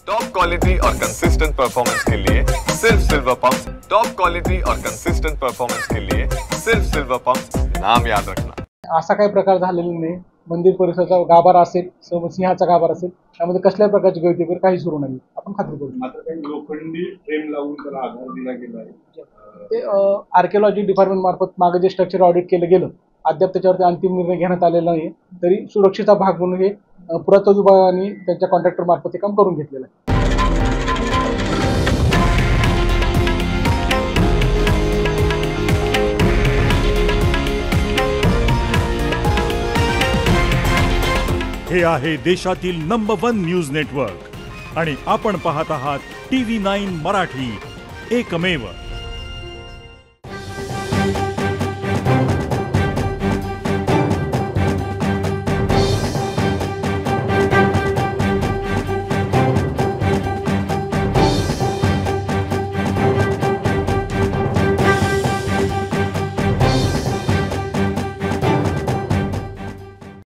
Top quality और consistent performance के लिए सिर्फ सिल्वर पंप्स। टॉप क्वालिटी और कंसिस्टेंट परफॉर्मेंस के लिए सिर्फ सिल्वर पंप्स, नाम याद रखना। असा काही प्रकार झालेला नाही। मंदिर परिसराचा गाभारा असेल, सिंहाचा गाभारा असेल, त्यामध्ये कसल्याही प्रकारची गळती वगैरे काही सुरू नाही, आपण खात्री करू। मात्र काही लोखंडी फ्रेम लावून त्याला आधार दिला गेला आहे। ते आर्किओलॉजी डिपार्टमेंट मार्फत मागे जे स्ट्रक्चर ऑडिट केलं गेलं, अद्याप त्याच्यावरती अंतिम निर्णय घेण्यात आलेला नाही। तरी सुरक्षेचा भाग म्हणून हे पुरातत्व विभागाने त्यांच्या कॉन्ट्रॅक्टर मार्फत हे काम करून घेतलेलं आहे। हे आहे देशातील नंबर 1 न्यूज नेटवर्क आणि आपण पाहत आहात TV9 मराठी, एकमेव।